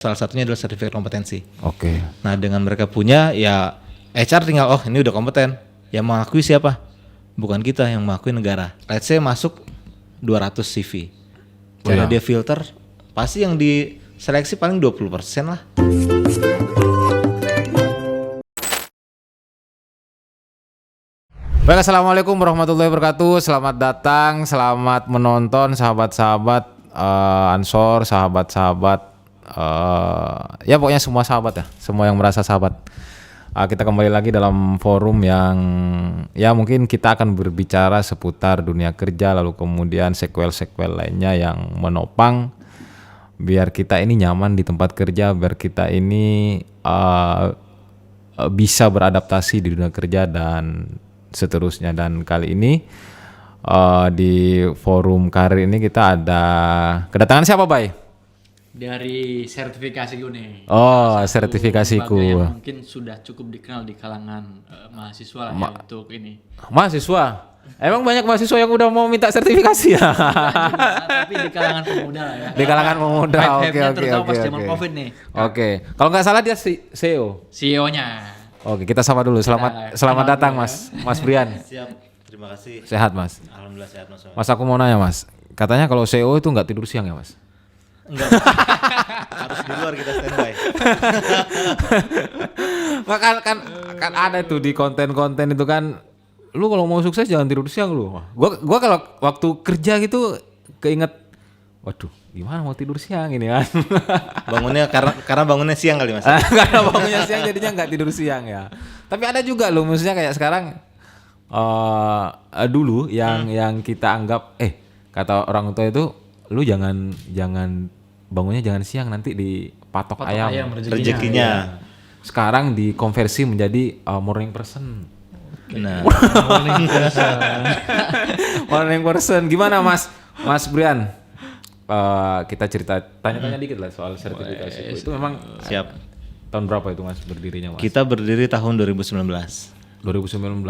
Salah satunya adalah sertifikat kompetensi. Oke. Nah dengan mereka punya ya HR tinggal ini udah kompeten. Yang mengakui siapa? Bukan kita, yang mengakui negara. Let's say masuk 200 CV. Cara dia filter, pasti yang diseleksi paling 20% lah. Baik, assalamualaikum warahmatullahi wabarakatuh. Selamat datang, selamat menonton sahabat-sahabat Ansor, sahabat-sahabat ya pokoknya semua sahabat ya, semua yang merasa sahabat. Kita kembali lagi dalam forum yang ya mungkin kita akan berbicara seputar dunia kerja, lalu kemudian sequel-sequel lainnya yang menopang biar kita ini nyaman di tempat kerja, biar kita ini bisa beradaptasi di dunia kerja dan seterusnya. Dan kali ini di forum karir ini kita ada kedatangan siapa, Bay? Dari sertifikasiku nih. Oh, Satu sertifikasiku. lembaga yang mungkin sudah cukup dikenal di kalangan mahasiswa lah ya untuk ini. Mahasiswa? Emang banyak mahasiswa yang udah mau minta sertifikasi ya? Tapi di kalangan pemuda lah ya. Di kalangan pemuda, Hype-hype-nya oke. terutama pas zaman Covid nih. Oke, kalau nggak salah dia CEO. CEO-nya. Oke, kita sapa dulu. Selamat datang, Mas Brian. Siap, terima kasih. Sehat, Mas. Alhamdulillah sehat Mas. Mas, aku mau nanya, Mas. Katanya kalau CEO itu nggak tidur siang ya, Mas? Enggak. Harus di luar kita standby. kan ada tuh di konten-konten itu kan, lu kalau mau sukses jangan tidur siang lu. Gua kalau waktu kerja gitu keinget, waduh, gimana mau tidur siang ini kan? Bangunnya karena bangunnya siang kali Mas. Karena bangunnya siang jadinya nggak tidur siang ya. Tapi ada juga loh, maksudnya kayak sekarang dulu yang kita anggap kata orang tua itu, lu jangan bangunnya jangan siang, nanti dipatok ayam rezekinya. Sekarang dikonversi menjadi morning person. Benar. Morning person. Gimana Mas Brian? Kita tanya-tanya dikit lah soal sertifikasi. Itu memang Siap. tahun berapa itu Mas berdirinya, Mas? Kita berdiri tahun 2019. 2019.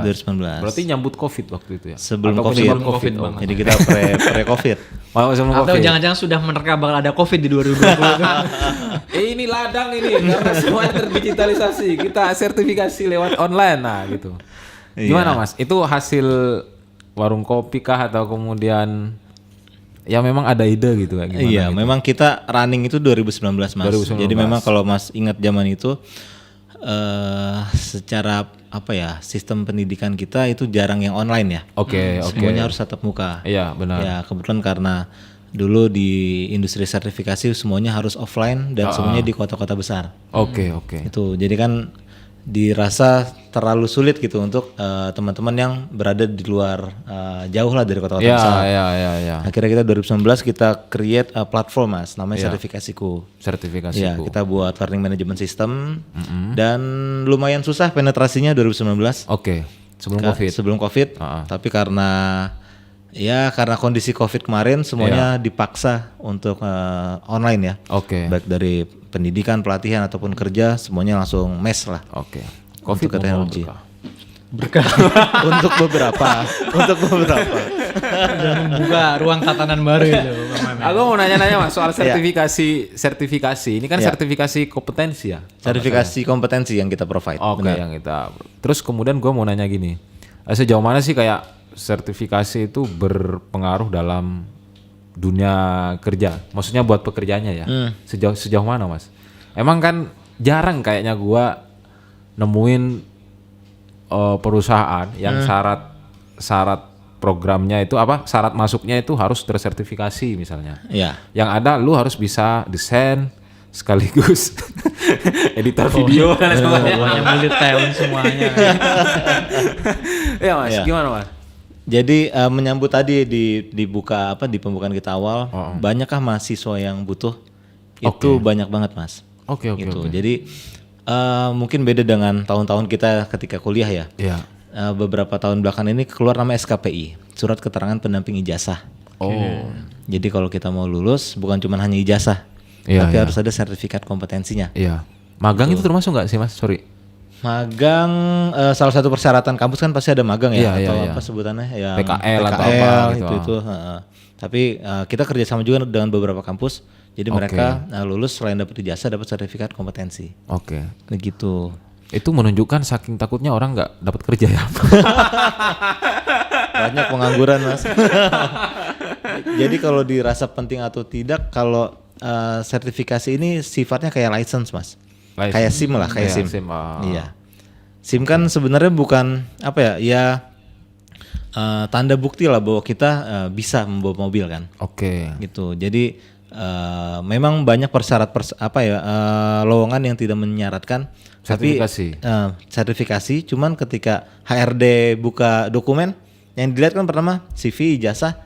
Berarti nyambut Covid waktu itu ya? Sebelum Atau COVID. sebelum COVID. Oh. Jadi kita pre-COVID. Oh, sebelum Atau COVID. jangan-jangan sudah menerka bakal ada Covid di 2020. Ini ladang ini karena semuanya terdigitalisasi. Kita sertifikasi lewat online nah gitu. Gimana Mas? Itu hasil warung kopi kah atau kemudian ya memang ada ide gitu kayak gimana? Iya, gitu? memang kita running itu 2019 Mas. 2019. Jadi memang kalau Mas ingat zaman itu secara sistem pendidikan kita itu jarang yang online ya. Oke. Semuanya harus tatap muka. Iya, benar. Ya, kebetulan karena dulu di industri sertifikasi semuanya harus offline dan semuanya di kota-kota besar. Oke. Itu jadi kan dirasa terlalu sulit gitu untuk teman-teman yang berada di luar jauh lah dari kota-kota besar. Iya. Akhirnya kita 2019 kita create platform Mas, namanya Sertifikasiku. Sertifikasiku. Ya, kita buat learning management system dan lumayan susah penetrasinya 2019. Oke. Sebelum Covid. Tapi karena kondisi Covid kemarin semuanya dipaksa untuk online ya. Oke. Baik dari pendidikan, pelatihan ataupun kerja semuanya langsung mes lah. Oke. Covid ke teknologi. Berkah. Untuk beberapa. Dan membuka ruang tatanan baru itu. Aku mau nanya-nanya Mas soal sertifikasi. Ini kan sertifikasi kompetensi ya? Sertifikasi kompetensi yang kita provide. Oke, yang kita. Terus kemudian gue mau nanya gini. Sejauh mana sih kayak sertifikasi itu berpengaruh dalam dunia kerja? Maksudnya buat pekerjaannya ya? Sejauh mana Mas? Emang kan jarang kayaknya gue nemuin perusahaan yang syarat programnya itu syarat masuknya itu harus tersertifikasi misalnya. Iya. Yang ada lu harus bisa desain sekaligus editor video dan sebagainya. Semuanya militer semuanya. Ya Mas, gimana Mas? Jadi menyambut tadi di pembukaan kita awal, banyakkah mahasiswa yang butuh? Itu banyak banget Mas. Oke. Jadi mungkin beda dengan tahun-tahun kita ketika kuliah ya. Iya. Beberapa tahun belakang ini keluar nama SKPI, Surat Keterangan Pendamping Ijazah. Oh. Jadi kalau kita mau lulus bukan cuma hanya ijazah, tapi harus ada sertifikat kompetensinya. Iya. Magang itu termasuk nggak sih Mas? Sorry. Magang salah satu persyaratan kampus kan pasti ada magang ya, Iya, atau iya. apa sebutannya ya, PKL atau apa gitu. itu. Tapi kita kerjasama juga dengan beberapa kampus. Jadi mereka lulus selain dapat ijazah dapat sertifikat kompetensi. Oke. Begitu. Itu menunjukkan saking takutnya orang nggak dapat kerja ya. Banyak pengangguran mas. Jadi kalau dirasa penting atau tidak, kalau sertifikasi ini sifatnya kayak license mas. Kayak SIM lah, kayak SIM. Iya. SIM kan sebenarnya bukan apa ya, ya tanda bukti lah bahwa kita bisa membawa mobil kan. Oke. Gitu. Jadi memang banyak lowongan yang tidak menyaratkan Sertifikasi. Tapi sertifikasi, cuman ketika HRD buka dokumen yang dilihat kan pertama CV, ijazah,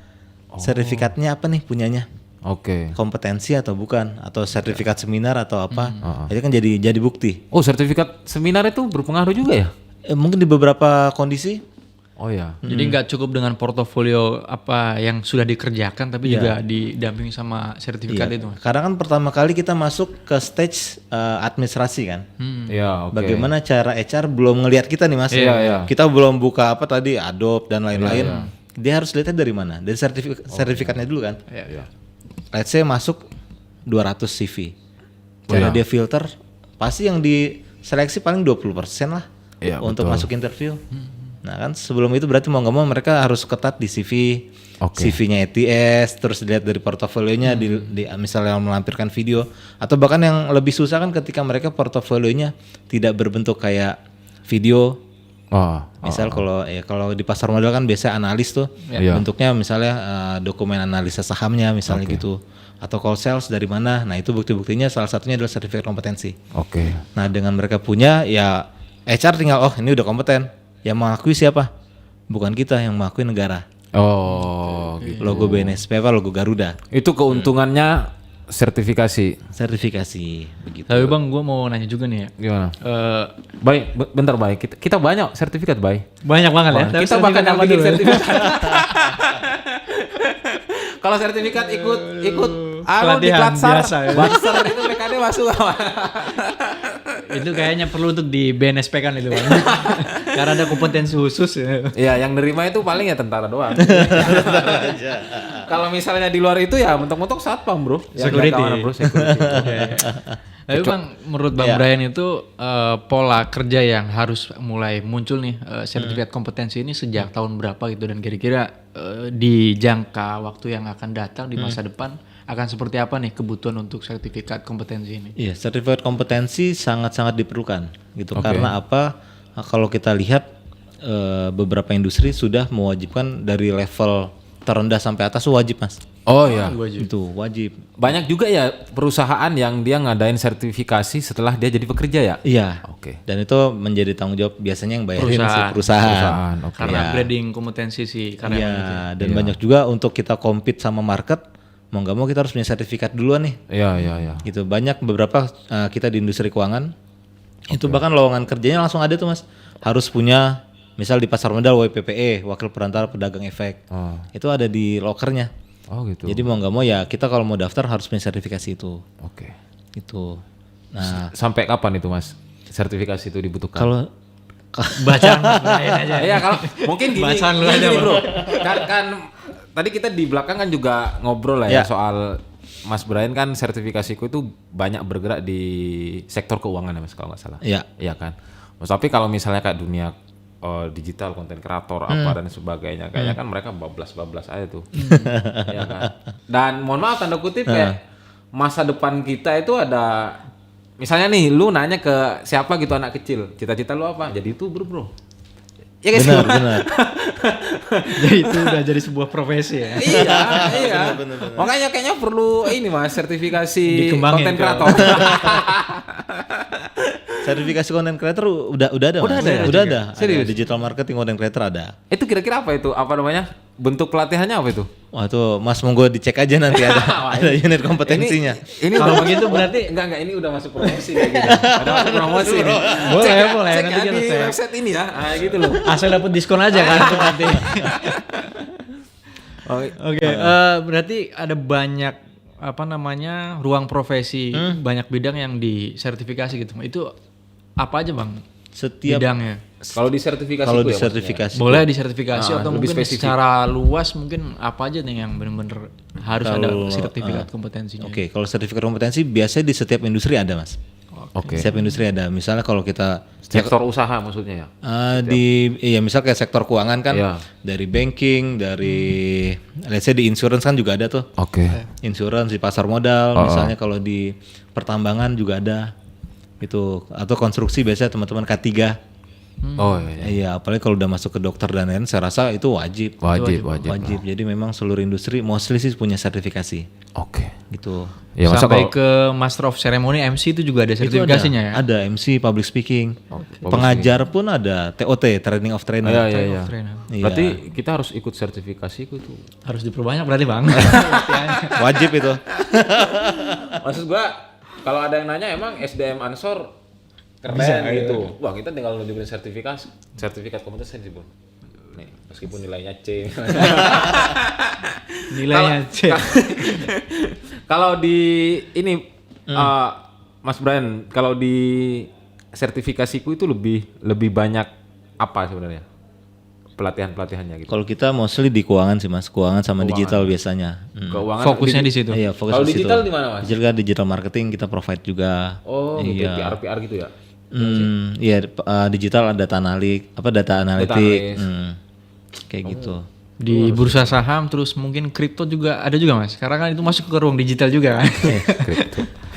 sertifikatnya apa nih punyanya? Oke. Kompetensi atau bukan, atau sertifikat seminar atau apa? Itu kan jadi bukti. Oh, sertifikat seminar itu berpengaruh juga ya? Mungkin di beberapa kondisi. Oh ya. Jadi nggak cukup dengan portofolio apa yang sudah dikerjakan, tapi juga didampingi sama sertifikat itu. Karena kan pertama kali kita masuk ke stage administrasi kan. Iya, oke. Bagaimana cara HR belum ngelihat kita nih mas? Iya. Kita belum buka apa tadi Adobe dan lain-lain. Dia harus lihatnya dari mana? Dari sertifikatnya dulu kan. Iya. Let's say masuk 200 CV. Cara dia filter, pasti yang diseleksi paling 20% lah untuk masuk interview. Nah kan sebelum itu berarti mau nggak mau mereka harus ketat di CV, CV-nya ETS, terus dilihat dari portofolionya, di misalnya melampirkan video, atau bahkan yang lebih susah kan ketika mereka portofolionya tidak berbentuk kayak video. Misal kalau di pasar modal kan biasa analis tuh, bentuknya misalnya dokumen analisa sahamnya misalnya gitu, atau call sales dari mana. Nah itu bukti-buktinya salah satunya adalah sertifikat kompetensi. Nah dengan mereka punya ya HR tinggal ini udah kompeten. Yang mengakui siapa? Bukan kita, yang mengakui negara. Gitu. Logo BNSP apa logo Garuda. Itu keuntungannya sertifikasi Tapi begitu. bang, gue mau nanya juga nih ya. Gimana? Bentar kita banyak sertifikat Banyak banget ya. Kita bahkan yang bikin sertifikat. Kalau sertifikat ikut di Platsar, Bansar itu PKD masuk. Itu kayaknya perlu untuk di BNSP kan itu bang. Karena ada kompetensi khusus ya. Iya, yang nerima itu paling ya tentara doang. Kalau misalnya di luar itu ya mentok-mentok satpam bro. Security. Security. Tapi bang, menurut bang Brian itu pola kerja yang harus mulai muncul nih sertifikat kompetensi ini sejak tahun berapa gitu, dan kira-kira di jangka waktu yang akan datang di masa depan akan seperti apa nih kebutuhan untuk sertifikat kompetensi ini? Iya, sertifikat kompetensi sangat-sangat diperlukan gitu. Karena apa? Kalau kita lihat beberapa industri sudah mewajibkan dari level terendah sampai atas wajib mas. Oh iya, itu wajib. Banyak juga ya perusahaan yang dia ngadain sertifikasi setelah dia jadi pekerja ya? Iya. Oke. Dan itu menjadi tanggung jawab biasanya yang bayarin si perusahaan. Karena grading kompetensi si karyawan. Iya. Dan banyak juga untuk kita compete sama market, mau nggak mau kita harus punya sertifikat duluan nih. Iya. Gitu. Banyak beberapa kita di industri keuangan itu bahkan lowongan kerjanya langsung ada tuh mas. Harus punya misal di pasar modal WPPE, wakil perantara pedagang efek. Itu ada di lokernya. Oh gitu. Jadi mau nggak mau ya kita kalau mau daftar harus punya sertifikasi itu. Oke. Itu. Nah, sampai kapan itu mas sertifikasi itu dibutuhkan? Kalau bacaan lain aja. Iya kalau mungkin gini, bacaan lu aja bro. Kan tadi kita di belakang kan juga ngobrol lah ya soal Mas Brian kan sertifikasiku itu banyak bergerak di sektor keuangan ya mas kalau nggak salah. Iya kan. Tapi kalau misalnya kayak dunia digital, konten kreator apa dan sebagainya, kayaknya kan mereka bablas aja tuh. Ya kan. Dan mohon maaf tanda kutip kayak masa depan kita itu ada, misalnya nih lu nanya ke siapa gitu anak kecil, cita-cita lu apa? Jadi YouTuber bro. Ya guys. Benar. Jadi itu udah jadi sebuah profesi ya. Iya. Bener. Makanya kayaknya perlu ini mas sertifikasi konten kreator. Sertifikasi konten creator udah ada. Udah ada. Serius? Digital marketing konten creator ada. Itu kira-kira apa itu? Apa namanya? Bentuk pelatihannya apa itu? Wah itu Mas monggo dicek aja nanti ada unit kompetensinya. Ini kalau begitu berarti enggak ini udah masuk promosi kayak gitu. Udah masuk promosi ini. Boleh cek nanti kita di cek. website ini ya. Gitu loh. Asal dapat diskon aja kan itu nanti. Oke, berarti ada banyak ruang profesi, banyak bidang yang disertifikasi gitu. Itu apa aja bang? Setiap bidangnya. Kalau di sertifikasi Kalau itu di ya maksudnya? sertifikasi Boleh disertifikasi Ah, atau lebih mungkin spesifik. secara luas mungkin apa aja nih yang benar-benar harus ada sertifikat kompetensinya. Oke, kalau sertifikat kompetensi biasanya di setiap industri ada, Mas. Oke. Setiap industri ada. Misalnya kalau kita Sektor usaha maksudnya ya. iya misal kayak sektor keuangan kan, Iya. dari banking, dari let's say di insurance kan juga ada tuh. Oke. Insurance di pasar modal, misalnya kalau di pertambangan juga ada. Itu atau konstruksi biasanya teman-teman K3. Oh iya. Iya, apalagi kalau udah masuk ke dokter dan lain, saya rasa itu wajib. Wajib. Jadi memang seluruh industri mostly sih punya sertifikasi Oke. gitu. Ya masa Sampai kalau ke Master of Ceremony MC itu juga ada sertifikasinya ya. Ada MC public speaking. Pengajar pun ada TOT, training of trainer. Iya. Trainer. Iya. Berarti kita harus ikut sertifikasi itu. Harus diperbanyak berarti Bang. Wajib itu. Maksud gua kalau ada yang nanya emang SDM Ansor keren gitu. Wah, kita tinggal nunjukin sertifikat kompetensi, Bun. Nih, meskipun nilainya C. Nilainya C. Kalau di ini Mas Brian, kalau di sertifikasiku itu lebih banyak apa sebenarnya? Pelatihannya gitu. Kalau kita mostly di keuangan sih Mas, keuangan sama digital biasanya. Keuangan Fokusnya di situ. Iya, fokus Kalau di situ. digital di mana, Mas? Digital marketing kita provide juga. Oh, gitu, PR gitu ya. Iya, digital ada data analitik, kayak gitu. Di bursa saham terus mungkin kripto juga ada juga Mas. Karena kan itu masuk ke ruang digital juga kan.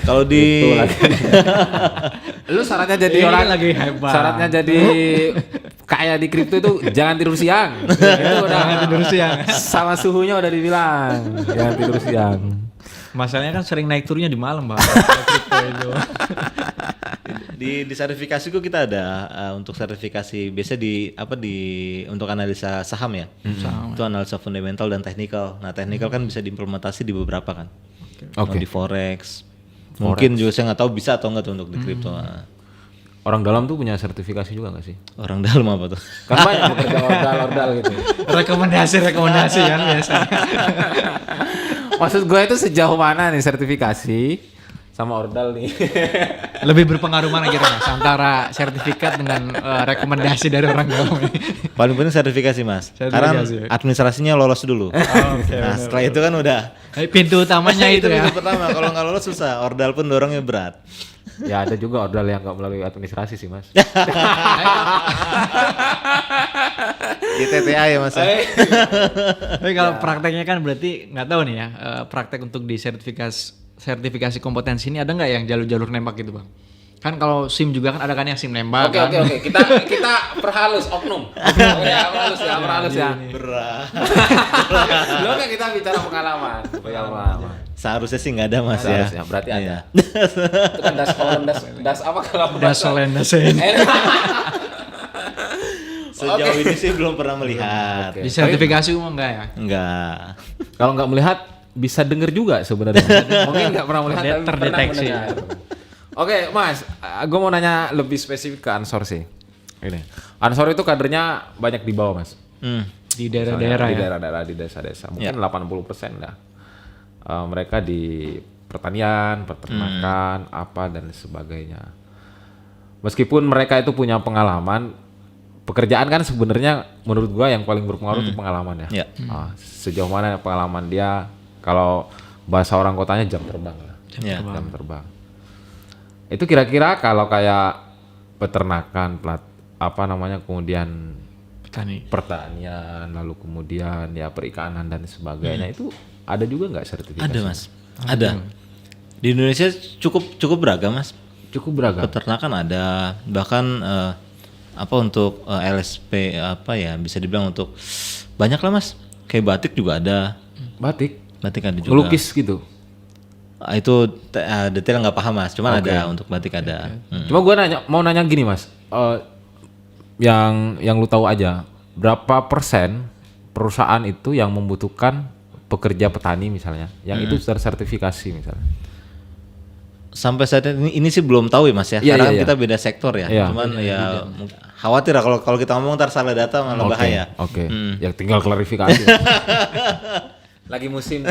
Kalau di Lu syaratnya jadi Ini orang lagi hebat. Syaratnya jadi kaya di kripto itu jangan tidur siang. Itu udah tidur siang. Sama suhunya udah dibilang. Jangan tidur siang. Masalahnya kan sering naik turunnya di malam Bang. Kripto itu. di sertifikasiku kita ada untuk sertifikasi biasa untuk analisa saham ya. Itu analisa fundamental dan teknikal. Nah, teknikal kan bisa diimplementasi di beberapa kan. Oke. Di forex. Mungkin juga saya nggak tahu bisa atau enggak tuh untuk di kripto. Nah, Orang dalam tuh punya sertifikasi juga gak sih? orang dalam apa tuh? Kan banyak bekerja ordal gitu. Rekomendasi kan biasanya. Maksud gue itu sejauh mana nih sertifikasi sama ordal nih? Lebih berpengaruh mana kira Mas antara sertifikat dengan rekomendasi dari orang dalam ini? Paling penting sertifikasi Mas. Karena administrasinya lolos dulu. Nah, setelah itu kan udah Pintu utamanya itu ya. pintu pertama. Kalau nggak lolos susah. Ordal pun dorongnya berat. Ya ada juga ordal yang gak melalui administrasi sih Mas. Di TTA ya Mas. Tapi kalau prakteknya kan berarti nggak tahu nih ya, praktek untuk di sertifikasi kompetensi ini ada nggak yang jalur-jalur nembak gitu Bang? Kan kalau SIM juga kan ada kan yang SIM nembak. Oke. Kita perhalus oknum. Perhalus ya. Berat. Lo kan kita bicara pengalaman. Seharusnya sih nggak ada Mas Seharusnya, ya. berarti ada. Iya. Itu kan das apa kalau Dasolen. Sejauh ini sih belum pernah melihat. Oke. Di sertifikasi umum enggak ya? Enggak. Kalau nggak melihat bisa denger juga sebenarnya. Mungkin nggak pernah melihat tapi pernah Terdeteksi. mendengar. Oke, Mas, gue mau nanya lebih spesifik ke Ansor sih. Ini, Ansor itu kadernya banyak di bawah, Mas. Di daerah-daerah Di ya. daerah-daerah, di desa-desa. Mungkin 80% lah. Mereka di pertanian, peternakan, apa dan sebagainya. Meskipun mereka itu punya pengalaman, pekerjaan kan sebenarnya menurut gua yang paling berpengaruh itu pengalaman ya. Ya. Sejauh mana pengalaman dia, kalau bahasa orang kotanya jam terbang lah. Ya. Jam terbang. Itu kira-kira kalau kayak peternakan, kemudian pertanian, lalu kemudian ya perikanan dan sebagainya itu ada juga nggak sertifikasi? Ada Mas. Ada. Di Indonesia cukup beragam Mas. Cukup beragam. Peternakan ada, bahkan untuk LSP bisa dibilang untuk banyak lah Mas. Kayak batik juga ada. Batik Batik ada juga. ngelukis gitu. Itu detail nggak paham Mas, cuman ada untuk batik ada. Cuma gue mau nanya gini Mas, yang lu tahu aja, berapa persen perusahaan itu yang membutuhkan pekerja petani misalnya, yang itu tersertifikasi misalnya? Sampai saat ini sih belum tahu ya Mas ya, karena kita beda sektor ya. Cuman khawatir kalau kita ngomong ntar salah data malah bahaya. Oke. Ya tinggal klarifikasi. Lagi musim.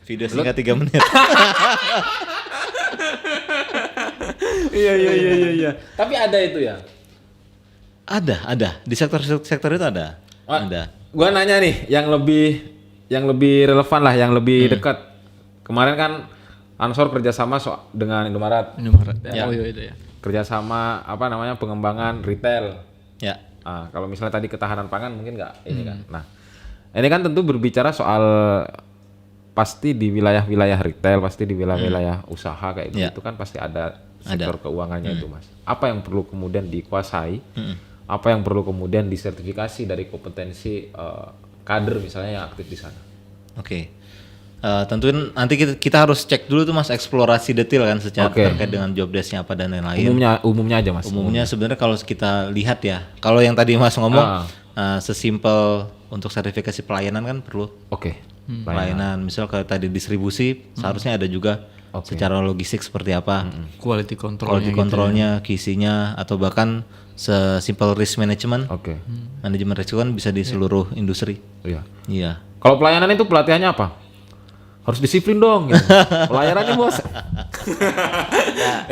Video singkat 3 menit. Iya. Tapi ada itu ya. Ada di sektor itu ada. Ada. Gua nanya nih yang lebih relevan lah, yang lebih dekat. Kemarin kan Ansor kerjasama dengan Indomaret. Ya. Oh iya itu ya. Kerjasama pengembangan retail. Ya. Kalau misalnya tadi ketahanan pangan mungkin nggak ini kan. Nah, ini kan tentu berbicara soal pasti di wilayah-wilayah retail, pasti di wilayah-wilayah usaha kayak gitu kan pasti ada sektor keuangannya itu Mas. Apa yang perlu kemudian dikuasai? Apa yang perlu kemudian disertifikasi dari kompetensi kader misalnya yang aktif di sana? Oke. Tentuin nanti kita harus cek dulu tuh Mas, eksplorasi detail kan secara terkait dengan job desk-nya apa dan lain-lain. Umumnya aja Mas. Umumnya sebenarnya kalau kita lihat ya, kalau yang tadi Mas ngomong sesimpel untuk sertifikasi pelayanan kan perlu. Pelayanan misal kalau tadi distribusi seharusnya ada juga secara logistik seperti apa. Quality Controlnya, kisinya atau bahkan sesimpel risk management. Manajemen risiko kan bisa di seluruh industri. Iya. Kalau pelayanan itu pelatihannya apa? Harus disiplin dong gitu. Pelayanannya bos.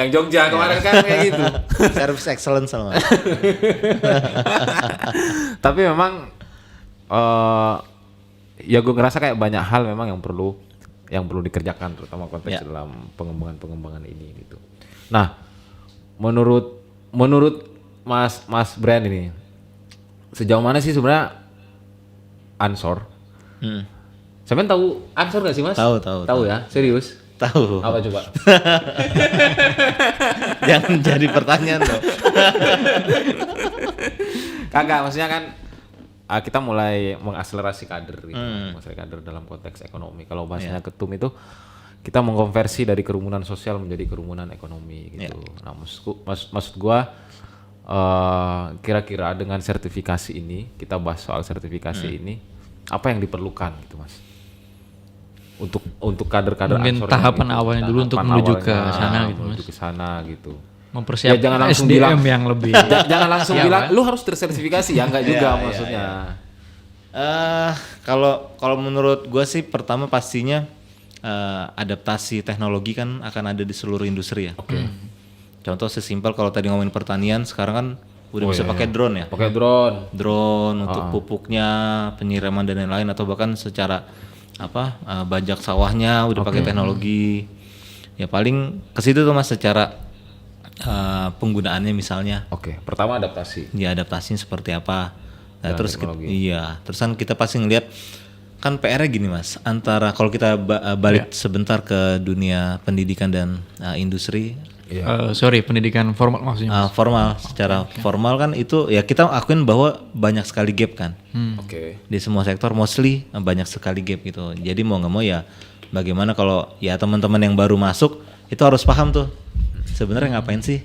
Yang Jogja kemarin kan kayak gitu. Service excellence sama. Tapi memang ya gue ngerasa kayak banyak hal memang yang perlu dikerjakan, terutama konteks dalam pengembangan ini gitu. Nah, menurut Mas Brian ini, sejauh mana sih sebenarnya Ansor? Sampean tahu Ansor nggak sih Mas? Tahu ya, serius? Tahu. Apa coba? Jangan jadi pertanyaan dong. Kagak, maksudnya kan kita mulai mengakselerasi kader gitu, mengakselerasi kader dalam konteks ekonomi. Kalau bahasanya ketum itu kita mengkonversi dari kerumunan sosial menjadi kerumunan ekonomi gitu. Nah, maksud gua kira-kira dengan sertifikasi ini, kita bahas soal sertifikasi ini, apa yang diperlukan gitu Mas? Untuk kader-kader mungkin Ansor tahapan awalnya dulu untuk menuju ke sana gitu Mas. Menuju ke sana gitu. Mempersiapkan jangan langsung SDM bilang, yang lebih. Jangan langsung bilang lu harus tersertifikasi ya, enggak juga maksudnya. Kalau menurut gue sih pertama pastinya adaptasi teknologi kan akan ada di seluruh industri ya. Contoh sesimpel kalau tadi ngomongin pertanian, sekarang kan udah bisa pakai drone ya. Pakai drone untuk pupuknya, penyiraman dan lain-lain, atau bahkan secara bajak sawahnya udah pakai teknologi. Ya paling ke situ tuh Mas, secara penggunaannya misalnya. Pertama adaptasi. Ya adaptasinya seperti apa. Nah, terus terus kan kita pasti ngelihat kan PR-nya gini Mas, antara kalau kita balik sebentar ke dunia pendidikan dan industri. Pendidikan formal maksudnya. Formal, secara formal kan itu ya kita akuin bahwa banyak sekali gap kan. Di semua sektor mostly banyak sekali gap gitu. Jadi mau nggak mau ya bagaimana kalau ya teman-teman yang baru masuk itu harus paham tuh sebenarnya ngapain sih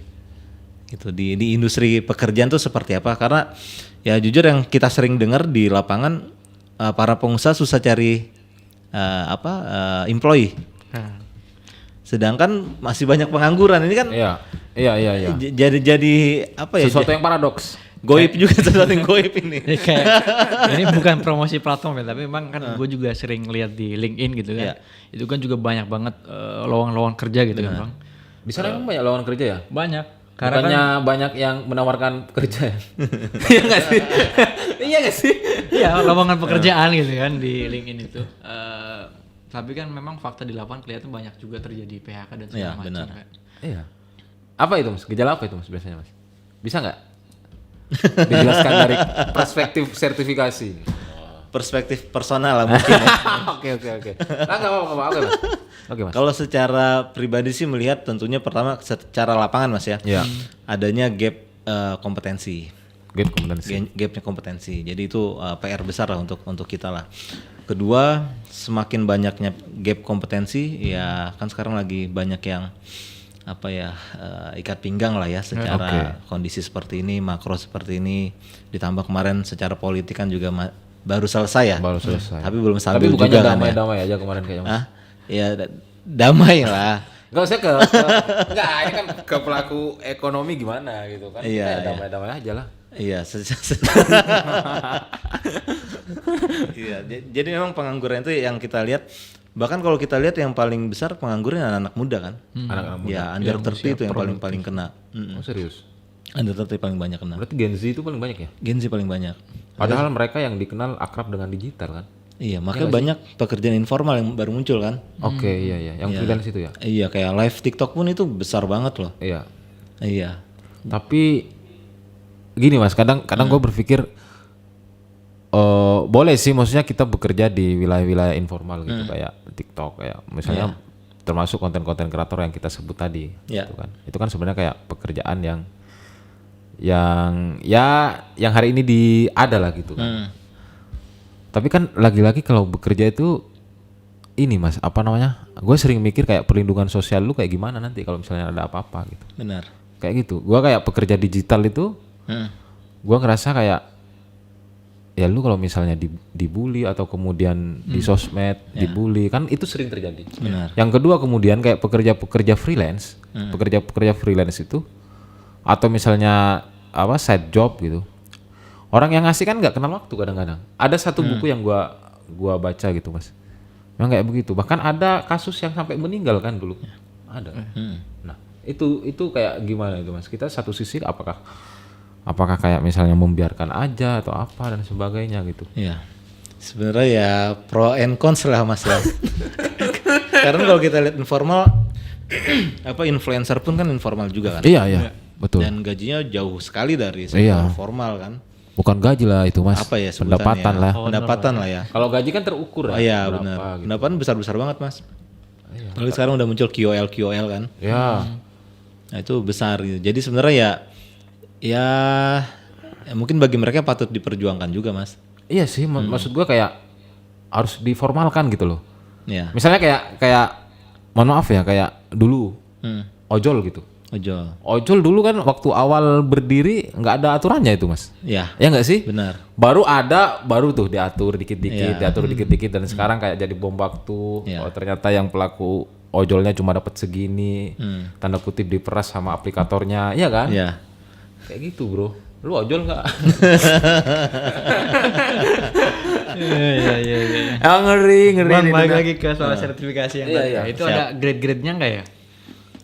gitu di industri pekerjaan tuh seperti apa, karena ya jujur yang kita sering dengar di lapangan para pengusaha susah cari employee. Sedangkan masih banyak pengangguran ini kan. Iya. Jadi apa ya? Sesuatu yang paradoks. Goib juga sesuatu yang goib ini. Ini bukan promosi platform ya, tapi memang kan gue juga sering lihat di LinkedIn gitu kan. Itu kan juga banyak banget lowongan kerja gitu kan Bang. Di sana emang banyak lowongan kerja ya? Banyak. Karena banyak yang menawarkan kerja. Iya nggak sih? Iya nggak sih? Iya, lowongan pekerjaan gitu kan di LinkedIn itu. Tapi kan memang fakta di lapangan kelihatan banyak juga terjadi PHK dan segala macam. Iya. Apa itu Mas? Gejala apa itu Mas biasanya Mas? Bisa nggak dijelaskan dari perspektif sertifikasi? Perspektif personal lah mungkin. Oke. Nggak apa-apa. Oke Mas. Kalau secara pribadi sih melihat tentunya pertama secara lapangan Mas ya. Adanya gap kompetensi. Gapnya kompetensi. Jadi itu PR besar lah untuk kita lah. Kedua, semakin banyaknya gap kompetensi ya kan sekarang lagi banyak yang ikat pinggang lah ya secara kondisi seperti ini, makro seperti ini, ditambah kemarin secara politik kan juga baru selesai ya. Tapi belum stabil. Tapi bukannya juga damai aja kemarin kayaknya Mas. Ya damai lah. Enggak usah enggak, ini kan ke pelaku ekonomi gimana gitu kan. Iya, damai-damai aja lah. Iya, iya. Jadi memang pengangguran itu yang kita lihat, bahkan kalau kita lihat yang paling besar pengangguran anak-anak muda kan. Anak-anak muda. Ya, under 30 itu yang paling kena. Oh, serius? Undertale paling banyak kena. Berarti Gen Z itu paling banyak ya? Gen Z paling banyak. Padahal mereka yang dikenal akrab dengan digital kan? Iya, makanya banyak pekerjaan informal yang baru muncul kan. Oke, iya. Yang freelance itu ya? Iya, kayak live TikTok pun itu besar banget loh. Iya. Iya. Tapi gini Mas, kadang gue berpikir boleh sih, maksudnya kita bekerja di wilayah-wilayah informal gitu, kayak TikTok, kayak misalnya termasuk konten-konten kreator yang kita sebut tadi, gitu kan. Itu kan sebenarnya kayak pekerjaan yang hari ini ada lah gitu kan. Tapi kan lagi-lagi kalau bekerja itu ini Mas, apa namanya? Gue sering mikir kayak perlindungan sosial lu kayak gimana nanti kalau misalnya ada apa-apa gitu. Benar. Kayak gitu. Gue kayak pekerja digital itu, gue ngerasa kayak ya lu kalau misalnya dibully atau kemudian di sosmed dibully kan itu sering terjadi. Benar. Yang kedua kemudian kayak pekerja freelance, pekerja freelance itu atau misalnya apa side job gitu. Orang yang ngasih kan nggak kenal waktu kadang-kadang. Ada satu buku yang gua baca gitu Mas. Memang kayak begitu. Bahkan ada kasus yang sampai meninggal kan dulu. Ada. Nah, itu kayak gimana itu Mas? Kita satu sisi apakah kayak misalnya membiarkan aja atau apa dan sebagainya gitu. Iya. Sebenarnya ya pro and cons lah Mas ya. Karena kalau kita lihat informal apa influencer pun kan informal juga kan. Iya. Betul. Dan gajinya jauh sekali dari sektor formal kan. Bukan gaji lah itu Mas. Apa ya sebutannya? Pendapatan lah. Pendapatan lah ya. Kalau gaji kan terukur Oh iya benar. Gitu. Pendapatan besar-besar banget Mas. Apalagi sekarang udah muncul QOL kan. Ya. Nah itu besar gitu. Jadi sebenarnya ya mungkin bagi mereka patut diperjuangkan juga Mas. Iya sih, maksud gua kayak harus diformalkan gitu loh. Iya. Misalnya kayak mohon maaf ya, kayak dulu ojol gitu. Ojol dulu kan waktu awal berdiri nggak ada aturannya itu Mas. Iya. Ya nggak sih? Benar. Baru tuh diatur dikit-dikit dan sekarang kayak jadi bom waktu. Oh ternyata yang pelaku ojolnya cuma dapat segini, tanda kutip diperas sama aplikatornya, iya kan? Iya. Kayak gitu bro. Lu ojol nggak? Iya. Ngeri. Bang, balik lagi ke soal sertifikasi yang tadi. Iya. Itu ada grade-grade-nya nggak ya?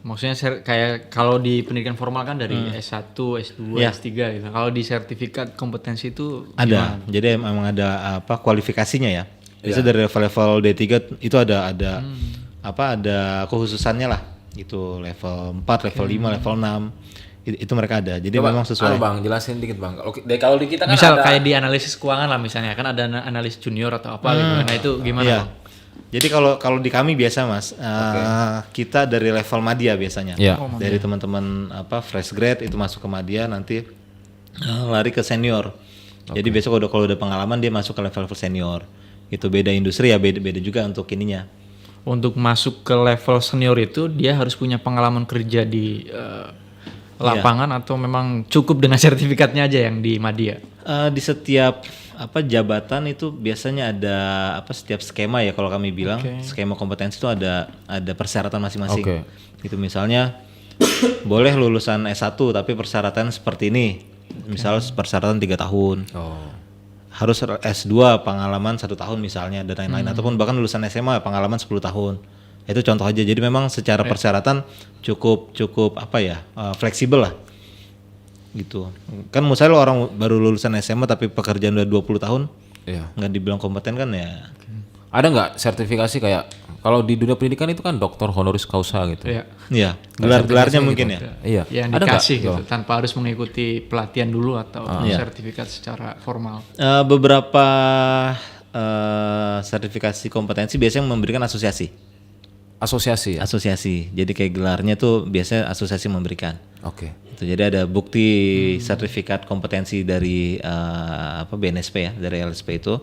Maksudnya kayak kalau di pendidikan formal kan dari S1, S2, S3 gitu. Kalau di sertifikat kompetensi itu ada. gimana? Jadi emang ada apa kualifikasinya ya. Biasanya dari level D3 itu ada ada kekhususannya lah. Itu level 4, level 5, level 6. Itu mereka ada. Jadi memang sesuai. Bang, jelasin dikit Bang. Kalau di kita kan Misal ada kayak di analisis keuangan lah misalnya, kan ada analis junior atau apa gitu. Nah itu gimana Iya. Bang? Jadi kalau di kami biasa Mas, kita dari level madya biasanya. Iya. Dari teman-teman fresh grade itu masuk ke madya nanti lari ke senior. Jadi besok kalau udah pengalaman dia masuk ke level senior. Itu beda industri ya, beda juga untuk ininya. Untuk masuk ke level senior itu dia harus punya pengalaman kerja di lapangan atau memang cukup dengan sertifikatnya aja yang di Madya? Di setiap jabatan itu biasanya ada setiap skema ya kalau kami bilang skema kompetensi itu ada persyaratan masing-masing. Gitu misalnya boleh lulusan S1 tapi persyaratan seperti ini. Misal persyaratan 3 tahun. Harus S2 pengalaman 1 tahun misalnya dan lain-lain ataupun bahkan lulusan SMA pengalaman 10 tahun. Itu contoh aja. Jadi memang secara persyaratan cukup fleksibel lah. Gitu. Kan misalnya orang baru lulusan SMA tapi pekerjaan udah 20 tahun. Iya. Nggak dibilang kompeten kan ya. Ada nggak sertifikasi kayak kalau di dunia pendidikan itu kan doktor honoris causa gitu. Iya. Gelar-gelarnya mungkin ya. Iya. Yang Ada dikasih nggak? gitu tanpa harus mengikuti pelatihan dulu atau sertifikat secara formal. Beberapa sertifikasi kompetensi biasanya memberikan asosiasi. Asosiasi ya? Asosiasi. Jadi kayak gelarnya tuh biasanya asosiasi memberikan. Oke. Itu jadi ada bukti sertifikat kompetensi dari BNSP ya, dari LSP itu.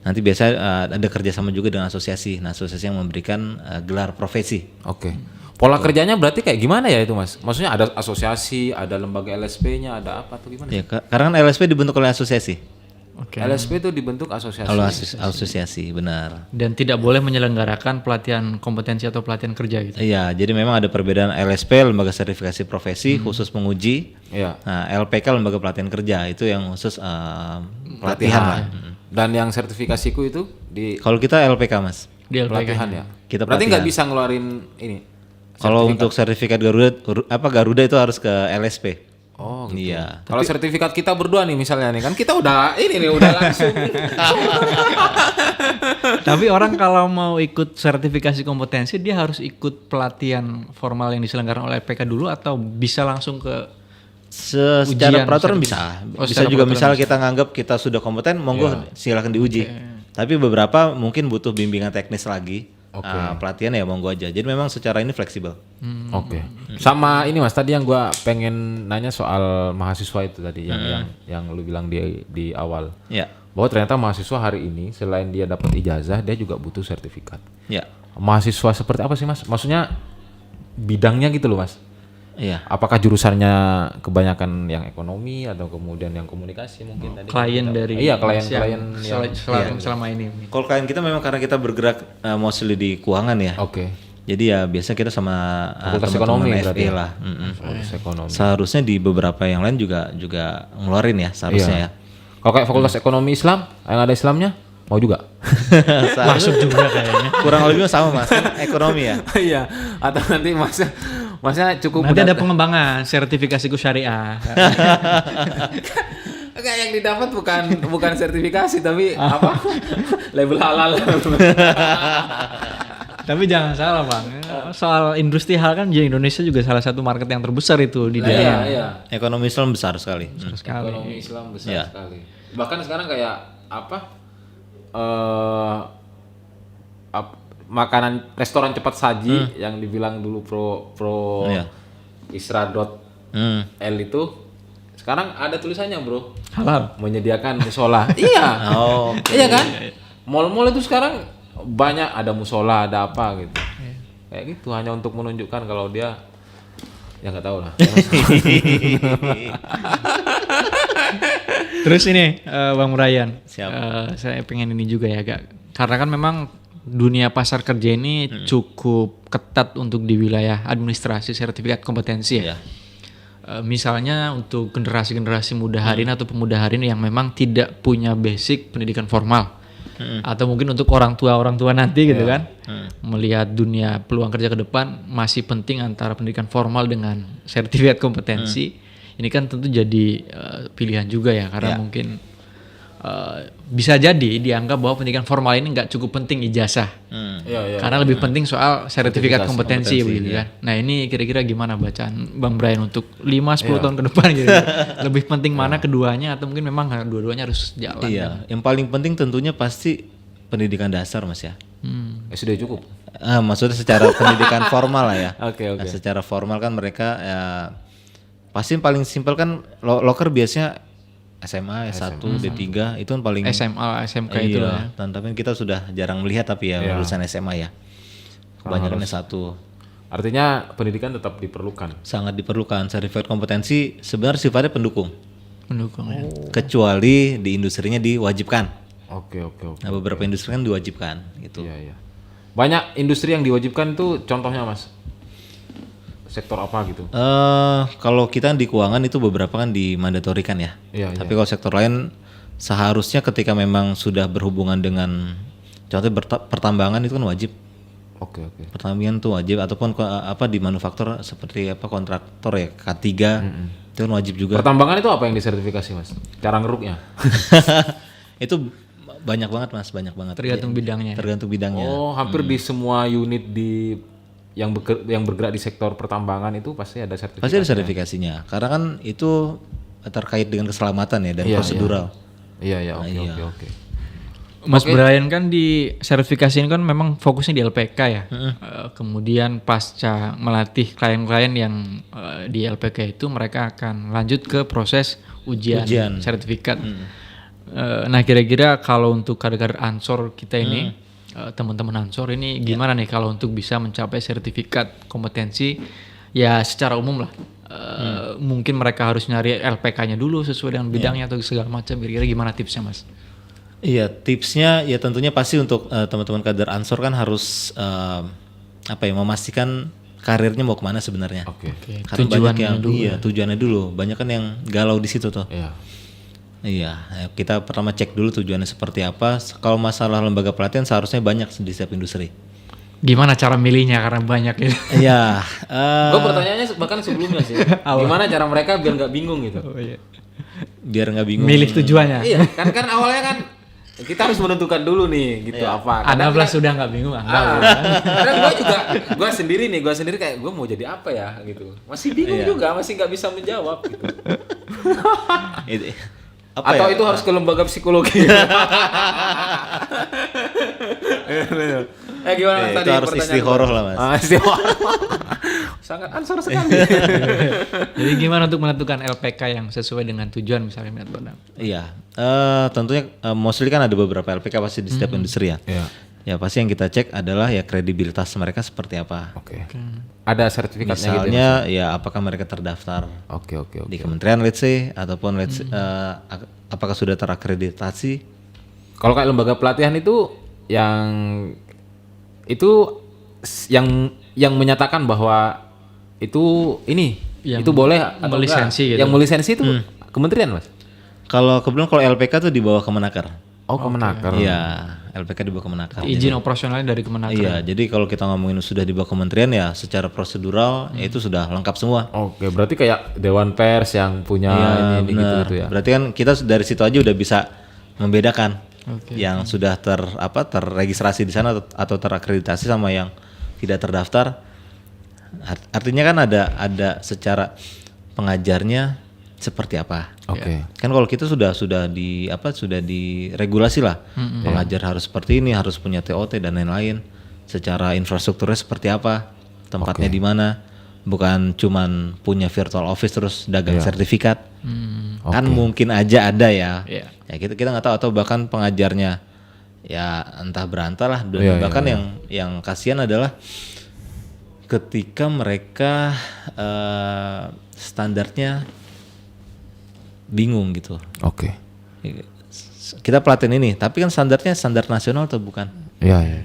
Nanti biasa ada kerjasama juga dengan asosiasi. Nah, asosiasi yang memberikan gelar profesi. Oke. Pola kerjanya berarti kayak gimana ya itu Mas? Maksudnya ada asosiasi, ada lembaga LSP-nya, ada apa tuh gimana? Ya, karena kan LSP dibentuk oleh asosiasi. LSP itu dibentuk asosiasi. Kalau asosiasi benar. Dan tidak boleh menyelenggarakan pelatihan kompetensi atau pelatihan kerja gitu. Iya, jadi memang ada perbedaan LSP, lembaga sertifikasi profesi khusus penguji. Iya. Nah, LPK lembaga pelatihan kerja itu yang khusus pelatihan lah. Dan yang sertifikasiku itu di Kalau kita LPK Mas. Di LPK. pelatihan ya. Kita Berarti pelatihan. nggak bisa ngeluarin ini. Kalau untuk sertifikat Garuda itu harus ke LSP. Oh gitu. Iya. Kalau sertifikat kita berdua nih misalnya nih kan kita udah ini nih udah langsung. Tapi orang kalau mau ikut sertifikasi kompetensi dia harus ikut pelatihan formal yang diselenggarakan oleh LPK dulu atau bisa langsung ke Secara Ujian peraturan sertifikat. bisa. Oh, Bisa secara juga peraturan misal bisa. kita nganggap kita sudah kompeten, monggo silakan diuji. Tapi beberapa mungkin butuh bimbingan teknis lagi. Pelatihan ya monggo aja. Jadi memang secara ini fleksibel. Oke. Sama ini Mas tadi yang gua pengen nanya soal mahasiswa itu tadi yang lu bilang di awal. Ya. Bahwa ternyata mahasiswa hari ini selain dia dapat ijazah dia juga butuh sertifikat. Ya. Mahasiswa seperti apa sih Mas? Maksudnya bidangnya gitu loh Mas. Iya. Apakah jurusannya kebanyakan yang ekonomi atau kemudian yang komunikasi mungkin tadi? klien dari Iya, klien-klien selama ini. Kalau klien kita memang karena kita bergerak mostly di keuangan ya. Oke. Jadi ya biasa kita sama Fakultas teman-teman ekonomi FE berarti ya? lah. Fakultas ekonomi. Seharusnya di beberapa yang lain juga ngeluarin ya seharusnya ya. Kalau kayak fakultas ekonomi Islam, yang ada Islamnya, mau juga? Masuk juga kayaknya. Kurang lebih sama Mas, kan ekonomi ya. Iya, atau nanti masnya cukup Nanti ada pengembangan sertifikasiku syariah. Enggak, yang didapat bukan sertifikasi tapi apa? Label halal. Tapi jangan salah Bang, soal industri hal kan di Indonesia juga salah satu market yang terbesar itu di dunia. Iya. Ekonomi Islam besar sekali. Sekali. Ekonomi Islam besar Iya. sekali. Bahkan sekarang kayak apa? Makanan restoran cepat saji yang dibilang dulu pro Iya. isra.l itu sekarang ada tulisannya bro, Halal. menyediakan musola. Iya. Oh, Iya kan? Mall-mall itu sekarang banyak ada musola, ada apa gitu. Kayak gitu hanya untuk menunjukkan kalau dia ya nggak tahu lah. Terus ini Bang Brian, Siap. saya pengen ini juga ya Kak. Karena kan memang dunia pasar kerja ini cukup ketat untuk di wilayah administrasi sertifikat kompetensi ya. Iya. Misalnya untuk generasi-generasi muda hari ini atau pemuda hari ini yang memang tidak punya basic pendidikan formal. Atau mungkin untuk orang tua nanti gitu kan. Melihat dunia peluang kerja ke depan masih penting antara pendidikan formal dengan sertifikat kompetensi. Ini kan tentu jadi pilihan juga ya karena mungkin bisa jadi dianggap bahwa pendidikan formal ini nggak cukup penting ijazah. Iya. Karena lebih penting soal sertifikat kompetensi begitu kan. Nah, ini kira-kira gimana bacaan Bang Brian untuk 5-10 tahun ke depan gitu. Lebih penting mana keduanya atau mungkin memang dua-duanya harus jalan. Iya, yang paling penting tentunya pasti pendidikan dasar Mas ya. Sudah cukup. Maksudnya secara pendidikan formal lah ya. Oke. Nah, secara formal kan mereka ya pasti paling simpel kan loker biasanya SMA, S1, D3 itu kan paling SMA, SMK itu lah. Iya, tapi kita sudah jarang melihat tapi ya lulusan SMA ya. Kebanyakan S1. Artinya pendidikan tetap diperlukan. Sangat diperlukan. Sertifikat kompetensi sebenarnya sifatnya pendukung. Pendukung ya. Kecuali di industrinya diwajibkan. Oke. Nah, beberapa industri kan diwajibkan gitu. Iya. Banyak industri yang diwajibkan itu contohnya Mas. Sektor apa gitu? Kalau kita di keuangan itu beberapa kan dimandatorikan ya. Iya. Tapi kalau sektor lain seharusnya ketika memang sudah berhubungan dengan contohnya pertambangan itu kan wajib. Oke. Pertambangan itu wajib ataupun di manufaktur seperti kontraktor ya K3 itu kan wajib juga. Pertambangan itu apa yang disertifikasi Mas? Cara ngeruknya? Itu banyak banget Mas, banyak banget. Tergantung bidangnya. Tergantung bidangnya. Oh, hampir di semua unit yang bergerak di sektor pertambangan itu pasti ada sertifikasi. Pasti ada sertifikasinya. Karena kan itu terkait dengan keselamatan ya dan prosedural. Iya. Oke. Mas Brian kan di sertifikasi ini kan memang fokusnya di LPK ya. Kemudian pasca melatih klien-klien yang di LPK itu mereka akan lanjut ke proses ujian. Sertifikat. Nah kira-kira kalau untuk kader-kader Ansor kita ini, teman-teman Ansor ini gimana nih kalau untuk bisa mencapai sertifikat kompetensi ya secara umum lah. Mungkin mereka harus nyari LPK-nya dulu sesuai dengan bidangnya atau segala macam. Kira-kira gimana tipsnya Mas? Iya, tipsnya ya tentunya pasti untuk teman-teman kader Ansor kan harus memastikan karirnya mau kemana sebenarnya. Oke. Karena banyak yang tujuannya dulu. Banyak kan yang galau di situ tuh. Iya, kita pertama cek dulu tujuannya seperti apa. Kalau masalah lembaga pelatihan seharusnya banyak di setiap industri. Gimana cara milihnya karena banyak ya? Iya. Gue pertanyaannya bahkan sebelumnya sih. Gimana cara mereka biar nggak bingung gitu? Oh, iya. Biar nggak bingung. Milih tujuannya. Iya, kan awalnya kan kita harus menentukan dulu nih gitu apa. Anda Kadang belas kan- sudah nggak bingung Anda. Kadang gue sendiri kayak gue mau jadi apa ya gitu. Masih bingung juga, masih nggak bisa menjawab gitu. Apa Atau ya? itu harus ke lembaga psikologi. Gimana Itu tadi harus pertanyaan istihoroh gua? lah, Mas. Istihoroh. Sangat ansor sekali. Jadi gimana untuk menentukan LPK yang sesuai dengan tujuan misalnya minat badak? Iya, tentunya mostly kan ada beberapa LPK pasti di setiap industri ya. Iya. Ya pasti yang kita cek adalah ya kredibilitas mereka seperti apa. Oke. Ada sertifikatnya gitu. Misalnya ya apakah mereka terdaftar Oke. di kementerian let's say ataupun apakah sudah terakreditasi. Kalau kayak lembaga pelatihan itu yang menyatakan bahwa itu Yang itu boleh atau melisensi enggak? gitu. Yang melisensi itu kementerian, Mas. Kalau LPK tuh di bawah Kemenaker. Oh, Kemenaker. Iya, LPK di bawah Kemenaker. Izin operasionalnya dari Kemenaker. Iya, jadi kalau kita ngomongin sudah di bawah kementerian ya secara prosedural ya itu sudah lengkap semua. Oke, berarti kayak Dewan Pers yang punya Iya, ini benar. gitu ya. Berarti kan kita dari situ aja udah bisa membedakan yang sudah terregistrasi di sana atau terakreditasi sama yang tidak terdaftar. Artinya kan ada secara pengajarnya seperti apa. Oke. Kan kalau kita sudah diregulasi lah. Pengajar harus seperti ini, harus punya TOT dan lain-lain. Secara infrastrukturnya seperti apa, tempatnya di mana. Bukan cuman punya virtual office terus dagang sertifikat. Kan mungkin aja ada ya. Iya. Ya kita nggak tahu atau bahkan pengajarnya ya entah berantah lah. Dan bahkan yang kasihan adalah ketika mereka standarnya bingung gitu. Oke. Kita pelatihan ini, tapi kan standarnya standar nasional atau bukan? Iya.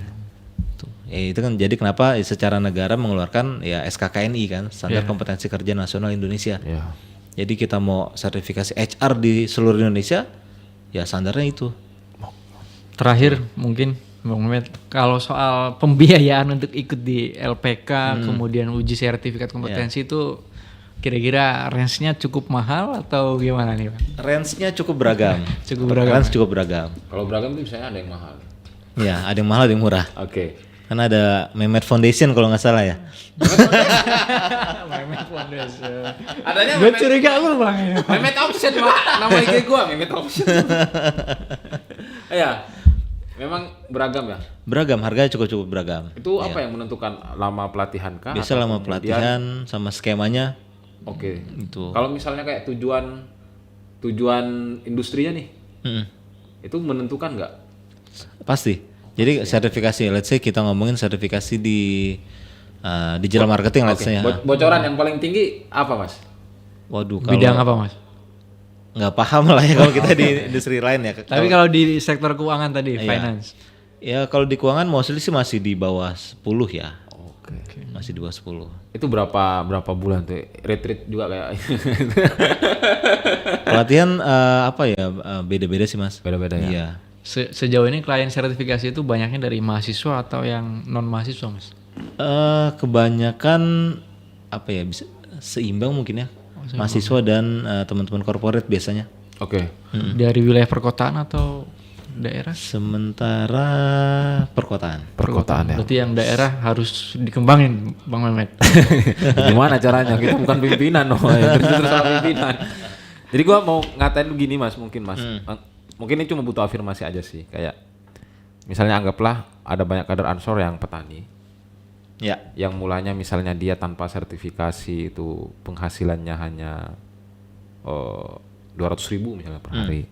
Tuh. Ya, itu kan jadi kenapa secara negara mengeluarkan ya SKKNI kan, standar kompetensi kerja nasional Indonesia. Iya. Jadi kita mau sertifikasi HR di seluruh Indonesia, ya standarnya itu. Terakhir mungkin Bang Mehmet, kalau soal pembiayaan untuk ikut di LPK kemudian uji sertifikat kompetensi itu kira-kira range-nya cukup mahal atau gimana nih Bang? Range-nya cukup beragam. Cukup beragam. Range cukup beragam. Kalau beragam itu misalnya ada yang mahal. Ya, ada yang mahal, ada yang murah. Oke. Kan ada Mehmet Foundation kalau nggak salah ya. Mehmet Foundation. Adanya Gue curiga lu Bang. Mehmet Option, Pak. Nama IG gua Mehmet Option. Iya. Memang beragam ya. Beragam, harganya cukup beragam. Itu apa yang menentukan lama pelatihan kah? Biasa Atau lama kemudian- pelatihan sama skemanya Oke. itu. Kalau misalnya kayak tujuan industrinya nih, itu menentukan nggak? Pasti. Jadi sertifikasi, let's say kita ngomongin sertifikasi di digital marketing, let's say ya. Bocoran yang paling tinggi apa, Mas? Waduh, kalau Bidang apa Mas? nggak paham lah ya kalau kita di industri lain ya. Tapi kalau di sektor keuangan tadi, Iya. finance. Ya kalau di keuangan mostly sih masih di bawah 10 ya. Oke. Masih di bawah 10. Itu berapa bulan tuh? Retreat juga kayak Pelatihan apa ya beda-beda sih Mas. beda-beda ya. Iya. Sejauh ini klien sertifikasi itu banyaknya dari mahasiswa atau yang non mahasiswa Mas? Kebanyakan apa ya bisa seimbang mungkin ya. Mahasiswa dan teman-teman korporat biasanya. Oke. Dari wilayah perkotaan atau daerah? Sementara perkotaan. Perkotaan ya. Berarti yang daerah harus dikembangin Bang Mehmet. Gimana caranya? Kita bukan pimpinan, terus sama pimpinan. Jadi gua mau ngatain begini Mas, mungkin Mas. Mungkin ini cuma butuh afirmasi aja sih, kayak misalnya anggaplah ada banyak kader Ansor yang petani. Ya. Yang mulanya misalnya dia tanpa sertifikasi itu penghasilannya hanya 200.000 misalnya per hari.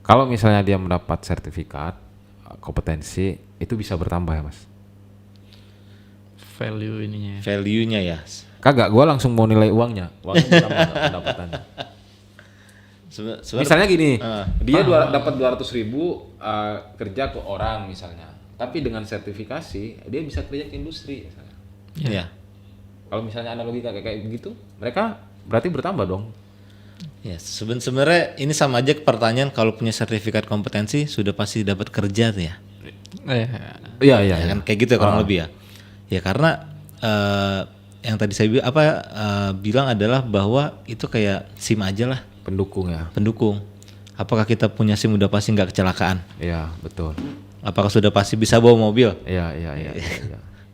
Kalau misalnya dia mendapat sertifikat kompetensi itu bisa bertambah ya Mas? Value ininya. Value-nya ya. Kagak, gua langsung mau nilai uangnya bertambah nggak pendapatannya. Misalnya gini, dia dapat 200.000 kerja ke orang misalnya. Tapi dengan sertifikasi dia bisa kerja ke industri misalnya. Iya. Kalau misalnya analogi kayak begitu, mereka berarti bertambah dong. Ya, sebenarnya ini sama aja pertanyaan kalau punya sertifikat kompetensi sudah pasti dapat kerja tuh ya. Iya Ya kan kayak gitu ya kurang lebih ya. Ya karena yang tadi saya bilang adalah bahwa itu kayak SIM aja lah, pendukung ya. pendukung. Apakah kita punya SIM udah pasti nggak kecelakaan? Iya, betul. Apakah sudah pasti bisa bawa mobil? Iya.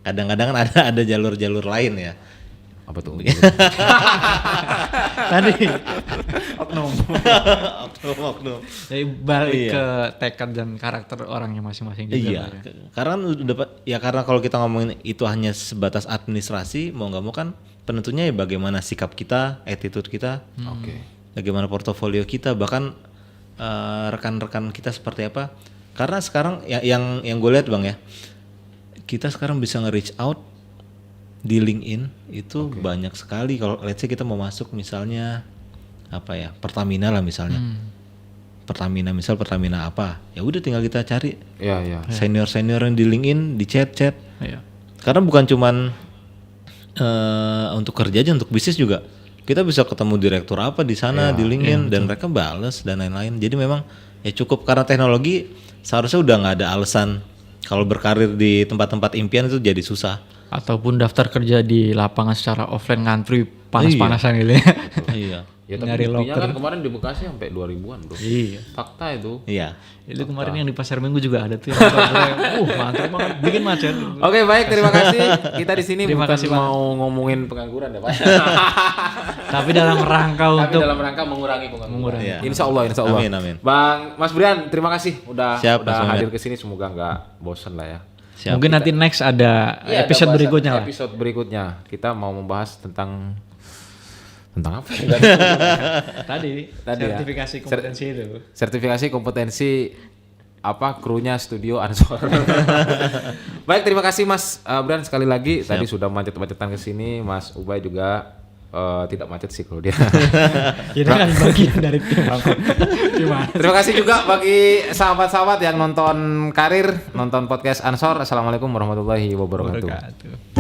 Kadang-kadang kan ada jalur-jalur lain ya. Apa tuh? Tadi oknum. Oknum. Jadi balik ke tekad dan karakter orangnya masing-masing juga. Iya, Bang, ya. karena karena kalau kita ngomongin itu hanya sebatas administrasi, mau nggak mau kan penentunya ya bagaimana sikap kita, attitude kita, Oke. bagaimana portofolio kita, bahkan rekan-rekan kita seperti apa. Karena sekarang yang gue lihat Bang ya, kita sekarang bisa nge-reach out di LinkedIn itu banyak sekali. Kalau let's say kita mau masuk misalnya apa ya, Pertamina lah misalnya. Pertamina apa? Ya udah tinggal kita cari Iya. senior yang di LinkedIn, di chat. Iya. Karena bukan cuman untuk kerja aja, untuk bisnis juga. Kita bisa ketemu direktur apa di sana di LinkedIn dan mereka bales dan lain-lain. Jadi memang ya cukup, karena teknologi seharusnya udah nggak ada alasan kalau berkarir di tempat-tempat impian itu jadi susah. Ataupun daftar kerja di lapangan secara offline ngantri panas-panasan gitu ya. Iya. Ya tapi Nyari buktinya loker. kan kemarin di Bekasi sampai 2000-an, Bro. Iya. Fakta itu. Iya. Itu kemarin yang di Pasar Minggu juga ada tuh. Mantap banget, bikin macet. Oke, baik, terima kasih. Kita di sini Terima bukan kasih, Pak. mau ngomongin pengangguran ya, Pak. Tapi dalam rangka Tapi untuk dalam rangka mengurangi pengangguran. Iya. Insya Allah. Amin. Bang Mas Brian, terima kasih udah Siap, Mas hadir Muhammad. ke sini. Semoga nggak bosan lah ya. Siap. mungkin nanti next ada Iya, episode ada bahasan berikutnya lah. Episode berikutnya kita mau membahas tentang apa? Tadi Tadi ya. sertifikasi kompetensi itu. Sertifikasi kompetensi apa krunya studio Ansor. Baik, terima kasih Mas Brian sekali lagi. Tadi sudah macet-macetan ke sini. Mas Ubay juga tidak macet sih kalau dia. Jadi kan bagian dari tim aku. Gimana? Terima kasih juga bagi sahabat-sahabat yang nonton podcast Ansor. Assalamualaikum warahmatullahi wabarakatuh. Wabarakatuh.